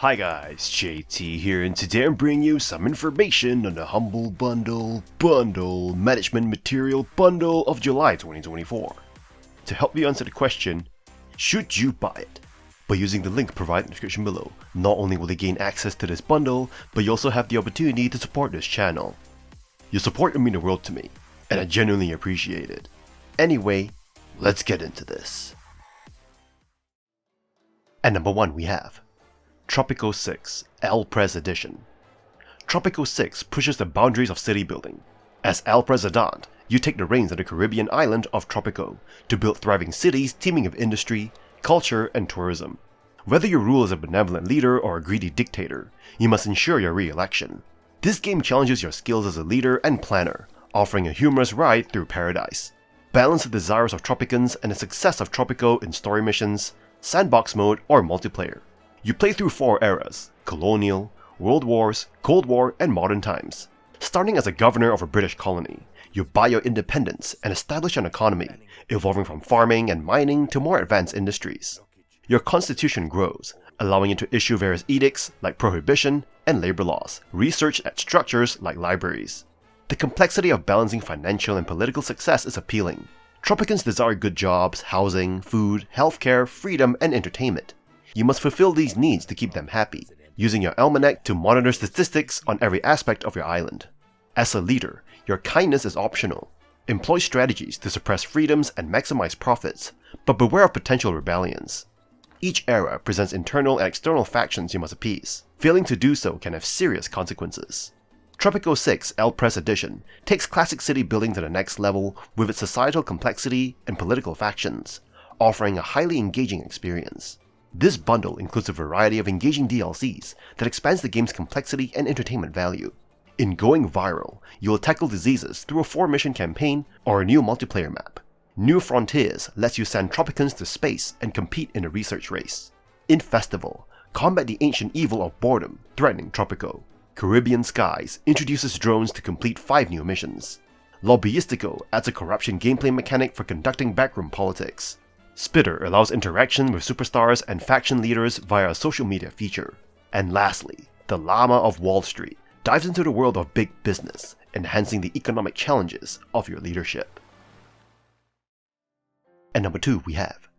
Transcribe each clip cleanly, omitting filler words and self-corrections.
Hi guys, JT here, and today I'm bringing you some information on the Humble Bundle Management Material Bundle of July 2024. To help you answer the question, should you buy it? By using the link provided in the description below, not only will you gain access to this bundle, but you also have the opportunity to support this channel. Your support will mean the world to me, and I genuinely appreciate it. Anyway, let's get into this. At number 1 we have Tropico 6 Prez Edition. Tropico 6 pushes the boundaries of city building. As El Presidente, you take the reins of the Caribbean island of Tropico to build thriving cities teeming of industry, culture, and tourism. Whether you rule as a benevolent leader or a greedy dictator, you must ensure your re-election. This game challenges your skills as a leader and planner, offering a humorous ride through paradise. Balance the desires of Tropicans and the success of Tropico in story missions, sandbox mode, or multiplayer. You play through 4 eras: colonial, world wars, cold war, and modern times. Starting as a governor of a British colony, you buy your independence and establish an economy, evolving from farming and mining to more advanced industries. Your constitution grows, allowing you to issue various edicts like prohibition and labor laws, research at structures like libraries. The complexity of balancing financial and political success is appealing. Tropicans desire good jobs, housing, food, healthcare, freedom, and entertainment. You must fulfill these needs to keep them happy, using your almanac to monitor statistics on every aspect of your island. As a leader, your kindness is optional. Employ strategies to suppress freedoms and maximize profits, but beware of potential rebellions. Each era presents internal and external factions you must appease. Failing to do so can have serious consequences. Tropico 6 Prez Edition takes classic city building to the next level with its societal complexity and political factions, offering a highly engaging experience. This bundle includes a variety of engaging DLCs that expands the game's complexity and entertainment value. In Going Viral, you will tackle diseases through a 4-mission campaign or a new multiplayer map. New Frontiers lets you send Tropicans to space and compete in a research race. In Festival, combat the ancient evil of boredom threatening Tropico. Caribbean Skies introduces drones to complete 5 new missions. Lobbyistico adds a corruption gameplay mechanic for conducting backroom politics. Spitter allows interaction with superstars and faction leaders via a social media feature. And lastly, the Llama of Wall Street dives into the world of big business, enhancing the economic challenges of your leadership. At number 2 we have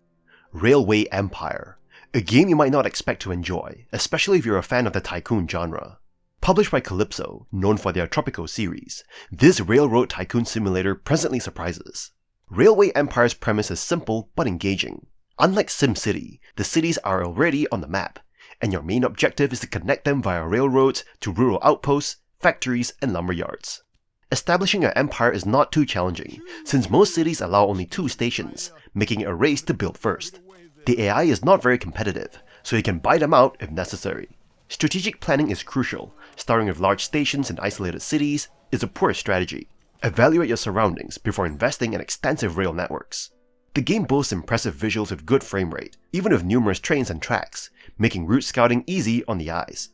Railway Empire, a game you might not expect to enjoy, especially if you're a fan of the tycoon genre. Published by Calypso, known for their Tropico series, this railroad tycoon simulator pleasantly surprises. Railway Empire's premise is simple but engaging. Unlike SimCity, the cities are already on the map, and your main objective is to connect them via railroads to rural outposts, factories, and lumberyards. Establishing an empire is not too challenging, since most cities allow only 2 stations, making it a race to build first. The AI is not very competitive, so you can buy them out if necessary. Strategic planning is crucial. Starting with large stations in isolated cities is a poor strategy. Evaluate your surroundings before investing in extensive rail networks. The game boasts impressive visuals with good frame rate, even with numerous trains and tracks, making route scouting easy on the eyes.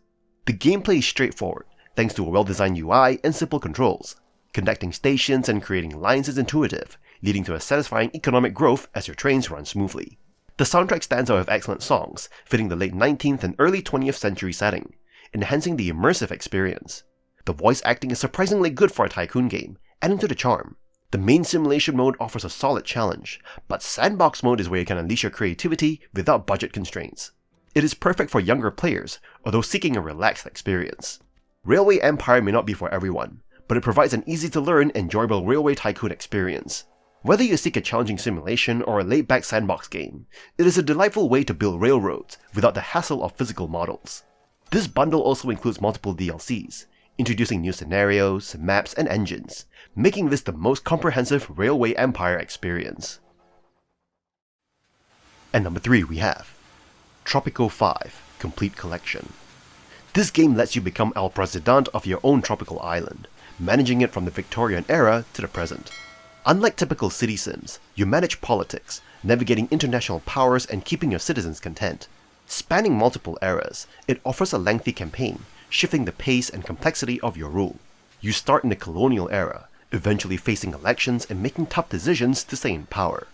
The gameplay is straightforward, thanks to a well-designed UI and simple controls. Connecting stations and creating lines is intuitive, leading to a satisfying economic growth as your trains run smoothly. The soundtrack stands out with excellent songs, fitting the late 19th and early 20th century setting, enhancing the immersive experience. The voice acting is surprisingly good for a tycoon game, adding to the charm. The main simulation mode offers a solid challenge, but sandbox mode is where you can unleash your creativity without budget constraints. It is perfect for younger players or those seeking a relaxed experience. Railway Empire may not be for everyone, but it provides an easy-to-learn, enjoyable railway tycoon experience. Whether you seek a challenging simulation or a laid-back sandbox game, it is a delightful way to build railroads without the hassle of physical models. This bundle also includes multiple DLCs, introducing new scenarios, maps, and engines, making this the most comprehensive Railway Empire experience. At number 3 we have Tropico 5 Complete Collection. This game lets you become El Presidente of your own tropical island, managing it from the Victorian era to the present. Unlike typical city sims, you manage politics, navigating international powers and keeping your citizens content. Spanning multiple eras, it offers a lengthy campaign, shifting the pace and complexity of your rule. You start in the colonial era, eventually facing elections and making tough decisions to stay in power.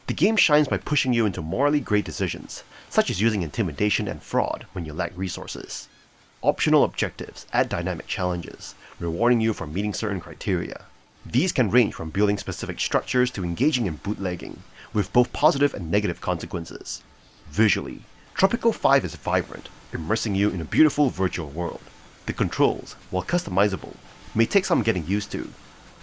The game shines by pushing you into morally great decisions, such as using intimidation and fraud when you lack resources. Optional objectives add dynamic challenges, rewarding you for meeting certain criteria. These can range from building specific structures to engaging in bootlegging, with both positive and negative consequences. Visually, Tropico 5 is vibrant, immersing you in a beautiful virtual world. The controls, while customizable, may take some getting used to.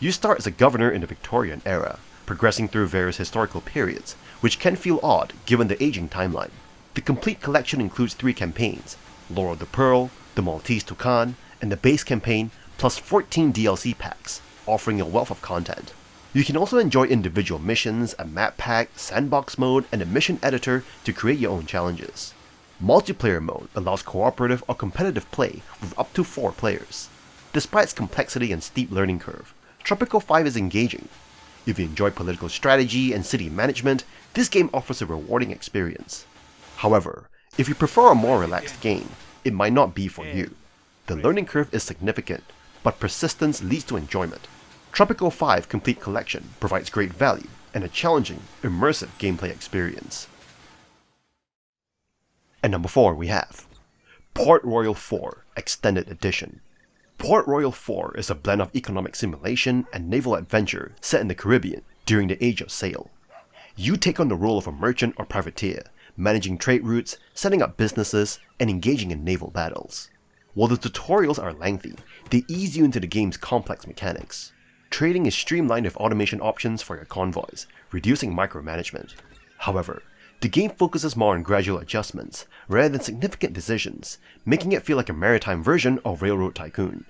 You start as a governor in the Victorian era, progressing through various historical periods, which can feel odd given the aging timeline. The complete collection includes 3 campaigns, Lore of the Pearl, the Maltese Toucan, and the base campaign, plus 14 DLC packs, offering a wealth of content. You can also enjoy individual missions, a map pack, sandbox mode, and a mission editor to create your own challenges. Multiplayer mode allows cooperative or competitive play with up to 4 players. Despite its complexity and steep learning curve, Tropico 5 is engaging. If you enjoy political strategy and city management, this game offers a rewarding experience. However, if you prefer a more relaxed game, it might not be for you. The learning curve is significant, but persistence leads to enjoyment. Tropico 5 Complete Collection provides great value and a challenging, immersive gameplay experience. And number 4 we have Port Royale 4 Extended Edition. Port Royale 4 is a blend of economic simulation and naval adventure set in the Caribbean during the Age of Sail. You take on the role of a merchant or privateer, managing trade routes, setting up businesses, and engaging in naval battles. While the tutorials are lengthy, they ease you into the game's complex mechanics. Trading is streamlined with automation options for your convoys, reducing micromanagement. However, the game focuses more on gradual adjustments rather than significant decisions, making it feel like a maritime version of Railroad Tycoon.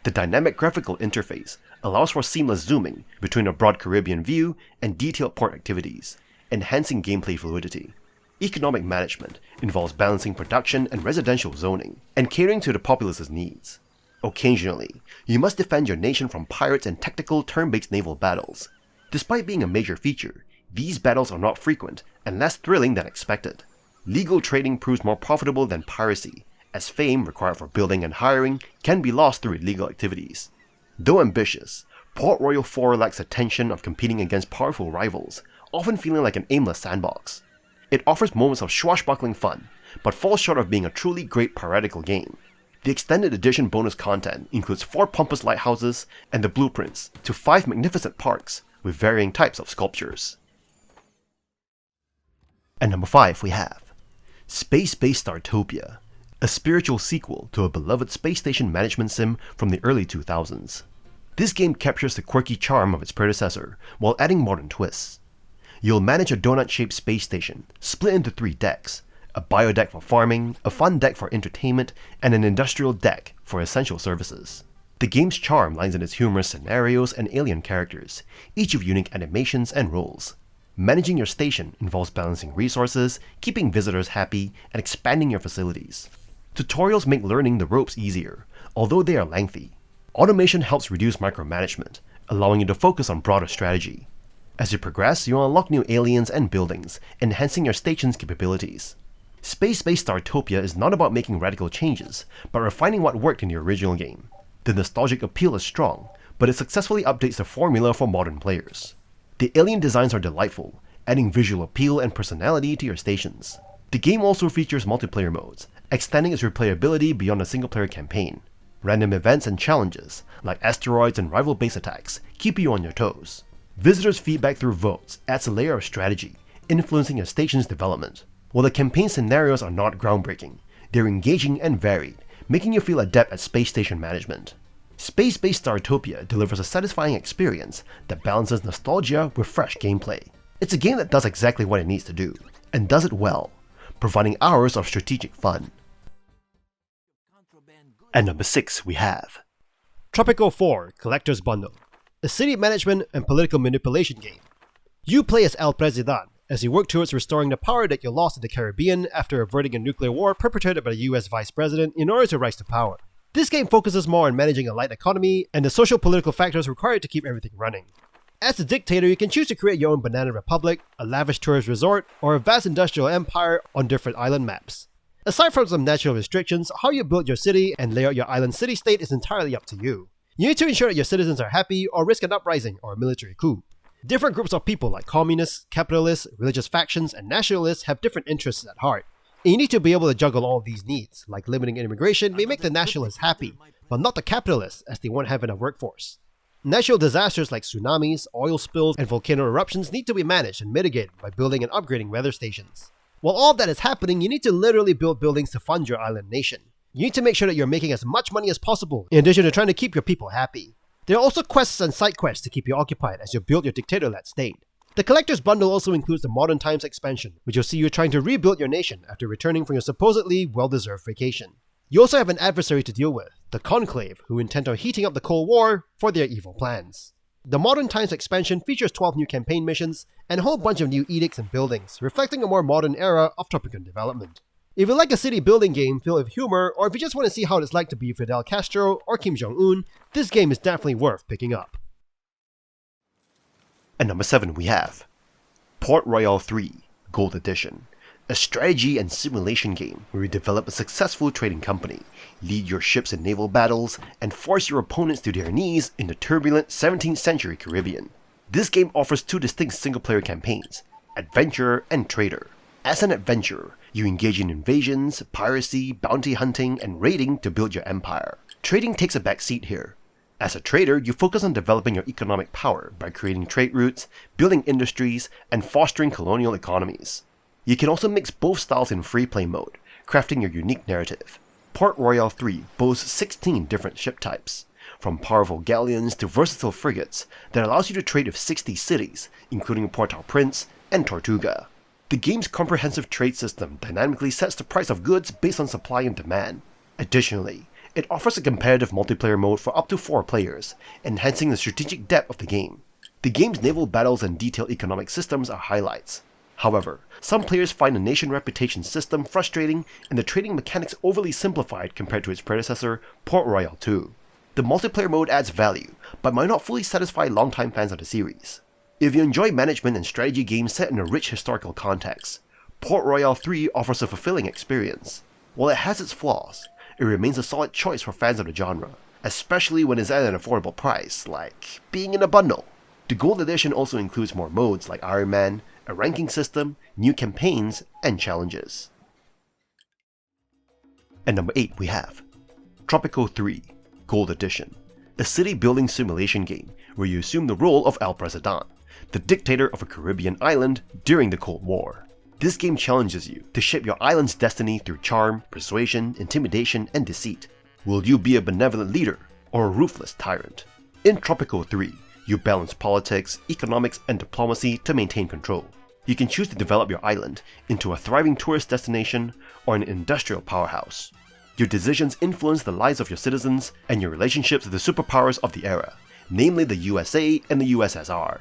The dynamic graphical interface allows for seamless zooming between a broad Caribbean view and detailed port activities, enhancing gameplay fluidity. Economic management involves balancing production and residential zoning, and catering to the populace's needs. Occasionally, you must defend your nation from pirates and tactical turn-based naval battles. Despite being a major feature, these battles are not frequent and less thrilling than expected. Legal trading proves more profitable than piracy, as fame required for building and hiring can be lost through illegal activities. Though ambitious, Port Royale 4 lacks the tension of competing against powerful rivals, often feeling like an aimless sandbox. It offers moments of swashbuckling fun, but falls short of being a truly great piratical game. The Extended Edition bonus content includes 4 pompous lighthouses and the blueprints to 5 magnificent parks with varying types of sculptures. And number 5 we have Spacebase Startopia, a spiritual sequel to a beloved space station management sim from the early 2000s. This game captures the quirky charm of its predecessor while adding modern twists. You'll manage a donut-shaped space station, split into 3 decks, a bio deck for farming, a fun deck for entertainment, and an industrial deck for essential services. The game's charm lies in its humorous scenarios and alien characters, each with unique animations and roles. Managing your station involves balancing resources, keeping visitors happy, and expanding your facilities. Tutorials make learning the ropes easier, although they are lengthy. Automation helps reduce micromanagement, allowing you to focus on broader strategy. As you progress, you'll unlock new aliens and buildings, enhancing your station's capabilities. Spacebase Startopia is not about making radical changes, but refining what worked in the original game. The nostalgic appeal is strong, but it successfully updates the formula for modern players. The alien designs are delightful, adding visual appeal and personality to your stations. The game also features multiplayer modes, extending its replayability beyond a single-player campaign. Random events and challenges, like asteroids and rival base attacks, keep you on your toes. Visitors' feedback through votes adds a layer of strategy, influencing your station's development. While the campaign scenarios are not groundbreaking, they're engaging and varied, making you feel adept at space station management. Spacebase Startopia delivers a satisfying experience that balances nostalgia with fresh gameplay. It's a game that does exactly what it needs to do, and does it well, providing hours of strategic fun. And number 6 we have Tropico 4 Collector's Bundle, a city management and political manipulation game. You play as El Presidente as you work towards restoring the power that you lost in the Caribbean after averting a nuclear war perpetrated by the US Vice President in order to rise to power. This game focuses more on managing a light economy and the social-political factors required to keep everything running. As a dictator, you can choose to create your own banana republic, a lavish tourist resort, or a vast industrial empire on different island maps. Aside from some natural restrictions, how you build your city and lay out your island city-state is entirely up to you. You need to ensure that your citizens are happy or risk an uprising or a military coup. Different groups of people like communists, capitalists, religious factions, and nationalists have different interests at heart. And you need to be able to juggle all of these needs, like limiting immigration may make the nationalists happy, but not the capitalists as they won't have enough workforce. Natural disasters like tsunamis, oil spills, and volcano eruptions need to be managed and mitigated by building and upgrading weather stations. While all of that is happening, you need to literally build buildings to fund your island nation. You need to make sure that you're making as much money as possible, in addition to trying to keep your people happy. There are also quests and side quests to keep you occupied as you build your dictator-led state. The Collector's Bundle also includes the Modern Times expansion, which will see you trying to rebuild your nation after returning from your supposedly well-deserved vacation. You also have an adversary to deal with, the Conclave, who intend on heating up the Cold War for their evil plans. The Modern Times expansion features 12 new campaign missions and a whole bunch of new edicts and buildings, reflecting a more modern era of Tropican development. If you like a city building game filled with humor, or if you just want to see how it's like to be Fidel Castro or Kim Jong-un, this game is definitely worth picking up. At number 7 we have Port Royale 3 Gold Edition, a strategy and simulation game where you develop a successful trading company, lead your ships in naval battles, and force your opponents to their knees in the turbulent 17th century Caribbean. This game offers 2 distinct single-player campaigns, Adventurer and Trader. As an adventurer, you engage in invasions, piracy, bounty hunting, and raiding to build your empire. Trading takes a backseat here. As a trader, you focus on developing your economic power by creating trade routes, building industries, and fostering colonial economies. You can also mix both styles in free play mode, crafting your unique narrative. Port Royale 3 boasts 16 different ship types, from powerful galleons to versatile frigates that allows you to trade with 60 cities, including Port-au-Prince and Tortuga. The game's comprehensive trade system dynamically sets the price of goods based on supply and demand. Additionally, it offers a competitive multiplayer mode for up to 4 players, enhancing the strategic depth of the game. The game's naval battles and detailed economic systems are highlights. However, some players find the nation reputation system frustrating and the trading mechanics overly simplified compared to its predecessor, Port Royale 2. The multiplayer mode adds value, but might not fully satisfy longtime fans of the series. If you enjoy management and strategy games set in a rich historical context, Port Royale 3 offers a fulfilling experience. While it has its flaws, it remains a solid choice for fans of the genre, especially when it's at an affordable price, like being in a bundle. The Gold Edition also includes more modes like Iron Man, a ranking system, new campaigns, and challenges. At number 8 we have Tropico 3 Gold Edition, a city building simulation game where you assume the role of El Presidente, the dictator of a Caribbean island during the Cold War. This game challenges you to shape your island's destiny through charm, persuasion, intimidation, and deceit. Will you be a benevolent leader or a ruthless tyrant? In Tropico 3, you balance politics, economics, and diplomacy to maintain control. You can choose to develop your island into a thriving tourist destination or an industrial powerhouse. Your decisions influence the lives of your citizens and your relationships with the superpowers of the era, namely the USA and the USSR.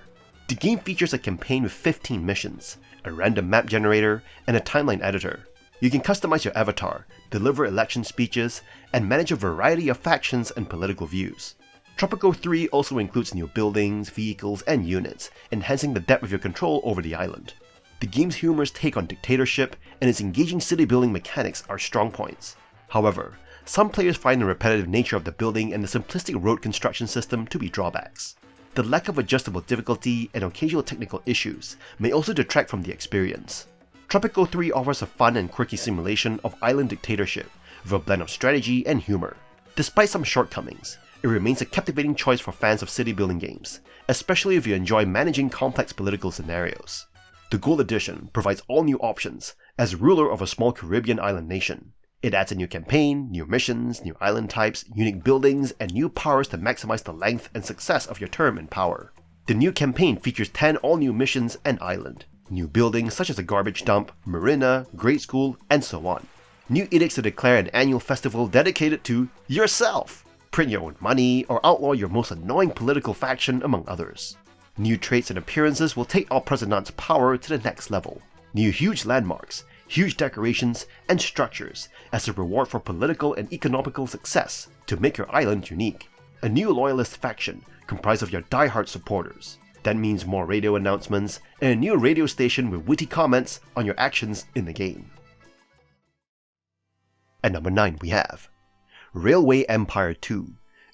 The game features a campaign with 15 missions, a random map generator, and a timeline editor. You can customize your avatar, deliver election speeches, and manage a variety of factions and political views. Tropico 3 also includes new buildings, vehicles, and units, enhancing the depth of your control over the island. The game's humorous take on dictatorship and its engaging city-building mechanics are strong points. However, some players find the repetitive nature of the building and the simplistic road construction system to be drawbacks. The lack of adjustable difficulty and occasional technical issues may also detract from the experience. Tropico 3 offers a fun and quirky simulation of island dictatorship with a blend of strategy and humor. Despite some shortcomings, it remains a captivating choice for fans of city-building games, especially if you enjoy managing complex political scenarios. The Gold Edition provides all new options as ruler of a small Caribbean island nation. It adds a new campaign, new missions, new island types, unique buildings, and new powers to maximize the length and success of your term in power. The new campaign features 10 all-new missions and island, new buildings such as a garbage dump, marina, grade school, and so on. New edicts to declare an annual festival dedicated to yourself, print your own money, or outlaw your most annoying political faction, among others. New traits and appearances will take El Presidente's power to the next level. New huge landmarks, huge decorations, and structures as a reward for political and economical success to make your island unique. A new loyalist faction comprised of your die-hard supporters. That means more radio announcements and a new radio station with witty comments on your actions in the game. At number 9 we have Railway Empire 2,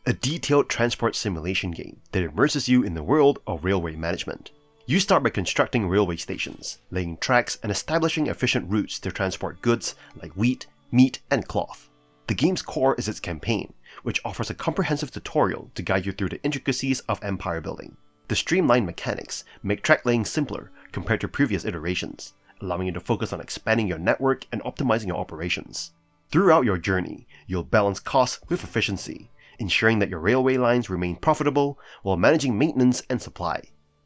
a detailed transport simulation game that immerses you in the world of railway management. You start by constructing railway stations, laying tracks and establishing efficient routes to transport goods like wheat, meat, and cloth. The game's core is its campaign, which offers a comprehensive tutorial to guide you through the intricacies of empire building. The streamlined mechanics make track laying simpler compared to previous iterations, allowing you to focus on expanding your network and optimizing your operations. Throughout your journey, you'll balance costs with efficiency, ensuring that your railway lines remain profitable while managing maintenance and supply.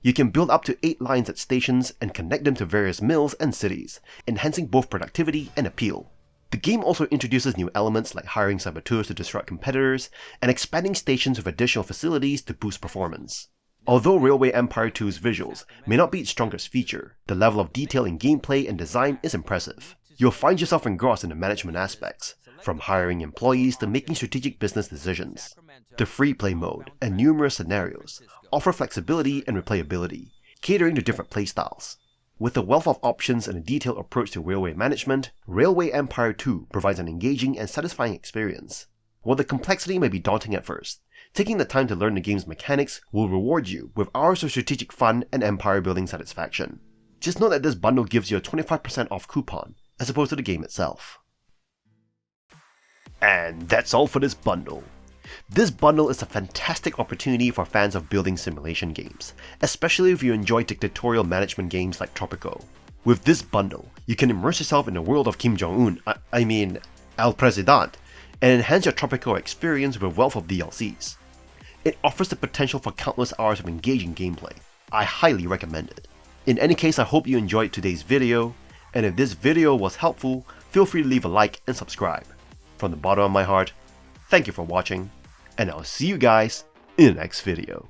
You can build up to 8 lines at stations and connect them to various mills and cities, enhancing both productivity and appeal. The game also introduces new elements like hiring saboteurs to disrupt competitors and expanding stations with additional facilities to boost performance. Although Railway Empire 2's visuals may not be its strongest feature, the level of detail in gameplay and design is impressive. You'll find yourself engrossed in the management aspects, from hiring employees to making strategic business decisions. The free play mode and numerous scenarios offer flexibility and replayability, catering to different playstyles. With a wealth of options and a detailed approach to railway management, Railway Empire 2 provides an engaging and satisfying experience. While the complexity may be daunting at first, taking the time to learn the game's mechanics will reward you with hours of strategic fun and empire building satisfaction. Just note that this bundle gives you a 25% off coupon, as opposed to the game itself. And that's all for this bundle. This bundle is a fantastic opportunity for fans of building simulation games, especially if you enjoy dictatorial management games like Tropico. With this bundle, you can immerse yourself in the world of Kim Jong-un, El President, and enhance your Tropico experience with a wealth of DLCs. It offers the potential for countless hours of engaging gameplay. I highly recommend it. In any case, I hope you enjoyed today's video, and if this video was helpful, feel free to leave a like and subscribe. From the bottom of my heart, thank you for watching, and I'll see you guys in the next video.